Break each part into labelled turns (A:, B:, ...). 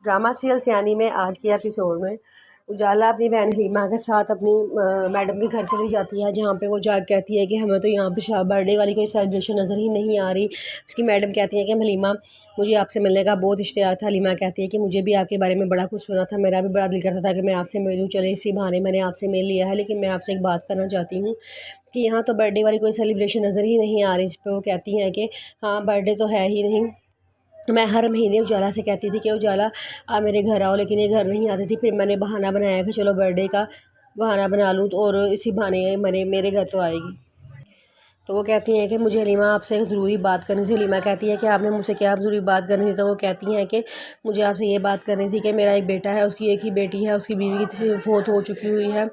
A: Drama serial सियानी में आज के एपिसोड में उजाला अपनी बहन हलीमा के साथ अपनी मैडम के घर चली जाती है, जहाँ पे वो जाकर कहती है कि हमें तो यहाँ पे बर्थडे वाली कोई सेलिब्रेशन नज़र ही नहीं आ रही। उसकी मैडम कहती है कि हलीमा, मुझे आपसे मिलने का बहुत इश्तियाक था। हलीमा कहती है कि मुझे भी आपके बारे में बड़ा कुछ सुना था, मेरा भी बड़ा दिल करता था कि मैं आपसे मिलूँ। चले इसी बहाने मैंने आपसे मिल लिया है, लेकिन मैं आपसे एक बात करना चाहती हूँ कि यहाँ तो बर्थडे वाली कोई सेलिब्रेशन नज़र ही नहीं आ रही। इस पर वो कहती हैं कि हाँ, बर्थडे तो है ही नहीं। मैं हर महीने उजाला से कहती थी कि उजाला आप मेरे घर आओ, लेकिन ये घर नहीं आती थी। फिर मैंने बहाना बनाया कि चलो बर्थडे का बहाना बना लूँ तो, और इसी बहाने मेरे घर तो आएगी। तो वो कहती हैं कि मुझे हलीमा आपसे एक ज़रूरी बात करनी थी। हलीमा कहती है कि आपने मुझसे क्या ज़रूरी बात करनी थी? तो वो कहती हैं कि मुझे आपसे ये बात करनी थी कि मेरा एक बेटा है, उसकी एक ही बेटी है, उसकी बीवी की फौत हो चुकी हुई है।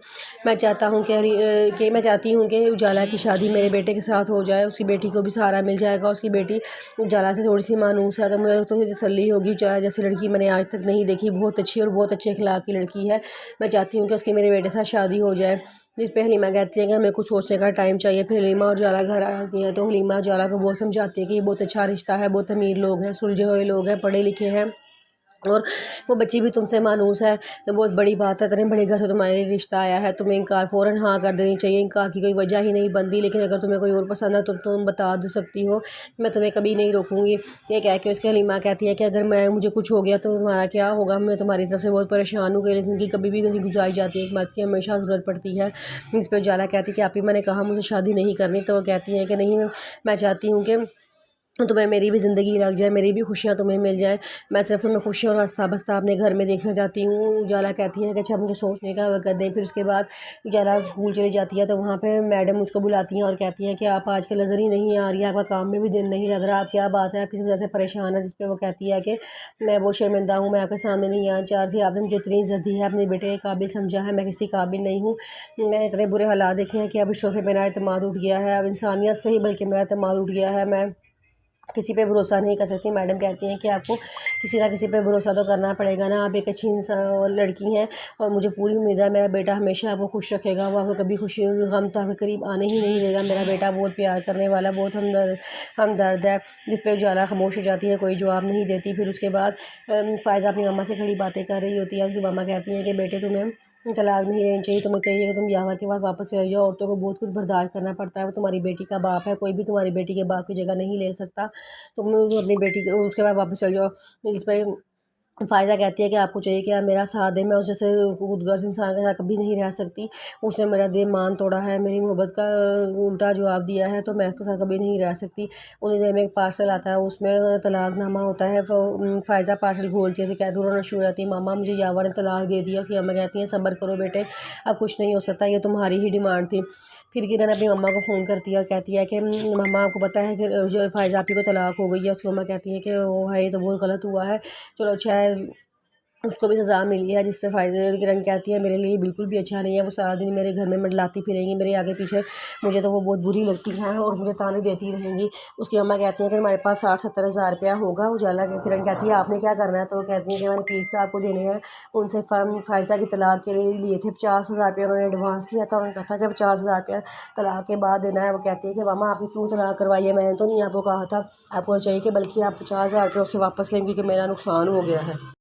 A: मैं चाहता हूँ मैं चाहती हूँ कि उजाला की शादी मेरे बेटे के साथ हो जाए, उसकी बेटी को भी सहारा मिल जाएगा। उसकी बेटी उजाला से थोड़ी सी मानूस है, तो मुझे तो तसल्ली होगी। उजाला जैसी लड़की मैंने आज तक नहीं देखी, बहुत अच्छी और बहुत अच्छे अखलाक की लड़की है। मैं चाहती हूँ कि उसकी मेरे बेटे के साथ शादी हो जाए। जिस पे हलीमा कहती है कि हमें कुछ सोचने का टाइम चाहिए। फिर हलीमा और उजाला घर आती हैं, तो हलीमा उजाला को बहुत समझाती है कि ये बहुत अच्छा रिश्ता है, बहुत अमीर लोग हैं, सुलझे हुए लोग हैं, पढ़े लिखे हैं, और वो बच्ची भी तुमसे मानूस है। बहुत बड़ी बात है, इतने बड़े घर से तुम्हारे लिए रिश्ता आया है, तुम्हें इनकार फ़ौरन हाँ कर देनी चाहिए। इनकार की कोई वजह ही नहीं बनती, लेकिन अगर तुम्हें कोई और पसंद है तो तुम बता दे सकती हो, मैं तुम्हें कभी नहीं रोकूंगी। ये कह के उसके हलीमा कहती है कि अगर मुझे कुछ हो गया तो तुम्हारा क्या होगा? मैं तुम्हारी तरफ से बहुत परेशान हूँ कि ज़िंदगी कभी भी नहीं गुजारी जाती है, एक बात की हमेशा ज़रूरत पड़ती है। इस पर उजाला कहती है कि आप ही मैंने कहा मुझे शादी नहीं करनी। तो वो कहती हैं कि नहीं, मैं चाहती हूँ कि तुम्हें मेरी भी ज़िंदगी लग जाए, मेरी भी खुशियाँ तुम्हें मिल जाए। मैं सिर्फ तुम्हें खुशियाँ और हंसता बसता अपने घर में देखना चाहती हूँ। उजाला कहती है कि अच्छा मुझे सोचने का वक्त दें। फिर उसके बाद उजाला स्कूल चली जाती है, तो वहाँ पे मैडम उसको बुलाती हैं और कहती हैं कि आप आजकल नज़र ही नहीं आ रही है, आपका काम में भी दिन नहीं लग रहा, आप क्या बात है, आप किसी वजह से परेशान है? जिस पर वो कहती है कि मैं बहुत शर्मिंदा हूँ, मैं आपके सामने नहीं आना चाह रही। आपने मुझे इतनी इज्जत दी है, अपने बेटे के काबिल समझा है, मैं किसी काबिल नहीं हूँ। मैंने इतने बुरे हालात देखे हैं कि अब रिश्तों से मेरा एतमाद उठ गया है, अब इंसानियत से ही बल्कि मेरा एतमाद उठ गया है। मैं किसी पे भरोसा नहीं कर सकती। मैडम कहती हैं कि आपको किसी ना किसी पे भरोसा तो करना पड़ेगा ना, आप एक अच्छी इंसान लड़की हैं और मुझे पूरी उम्मीद है मेरा बेटा हमेशा आपको खुश रखेगा, वो आपको कभी खुशी गम तो आपके करीब आने ही नहीं देगा। मेरा बेटा बहुत प्यार करने वाला, बहुत हमदर्द है। जिस पे उजाला खामोश हो जाती है, कोई जवाब नहीं देती। फिर उसके बाद फ़ायज़ा अपनी मम्मा से खड़ी बातें कर रही होती है। उसकी मम्मा कहती हैं कि बेटे तुम्हें तलाक नहीं लेनी चाहिए, तुम्हें चाहिए कि तुम यावर के बाद वापस चले जाओ। औरतों को बहुत कुछ बर्दाश्त करना पड़ता है, वो तुम्हारी बेटी का बाप है, कोई भी तुम्हारी बेटी के बाप की जगह नहीं ले सकता। तुम अपनी बेटी उसके बाद वापस चले जाओ। इस पर फ़ायदा कहती है कि आपको चाहिए कि आप मेरा साथ दें, मैं उस जैसे खुदगर्ज़ इंसान के साथ कभी नहीं रह सकती। उसने मेरा दिल मान तोड़ा है, मेरी मोहब्बत का उल्टा जवाब दिया है, तो मैं उसके साथ कभी नहीं रह सकती। उन्हीं देर में एक पार्सल आता है, उसमें तलाकनामा होता है। तो फ़ायज़ा पार्सल खोलती है तो कहती रोना शुरू हो जाती है, मामा मुझे यावर ने तलाक दे दिया। उसकी अम्मा कहती हैं सब्र करो बेटे, अब कुछ नहीं हो सकता, ये तुम्हारी ही डिमांड थी। फिर किरण अपनी मम्मा को फ़ोन करती है और कहती है कि मम्मा आपको पता है कि जो फ़ायज़ा आपी को तलाक हो गई है। उसकी मम्मा कहती है कि वो है, ये तो बहुत गलत हुआ है, चलो अच्छा है उसको भी सज़ा मिली है। जिस पे किरण कहती है मेरे लिए बिल्कुल भी अच्छा नहीं है, वो सारा दिन मेरे घर में मंडलाती फिरेंगी, मेरे आगे पीछे, मुझे तो वो बहुत बुरी लगती हैं और मुझे ताने देती रहेंगी। उसकी अम्मा कहती हैं कि हमारे पास 60-70 हज़ार रुपया होगा। उजाला किरण कहती है आपने क्या करना है? तो वो कहती है कि मैंने पीर साहब को देने हैं, उनसे फ़ायज़ा की तलाक के लिए लिए थे 50,000 रुपया, उन्होंने एडवांस लिया था। उन्होंने कहा था कि 50,000 रुपया तलाक के बाद देना है। वो कहती है कि मामा आपने क्यों तलाक करवाई है? मैंने तो नहीं आपको कहा था, आपको चाहिए कि बल्कि आप 50,000 रुपये उससे वापस लें, क्योंकि मेरा नुकसान हो गया है।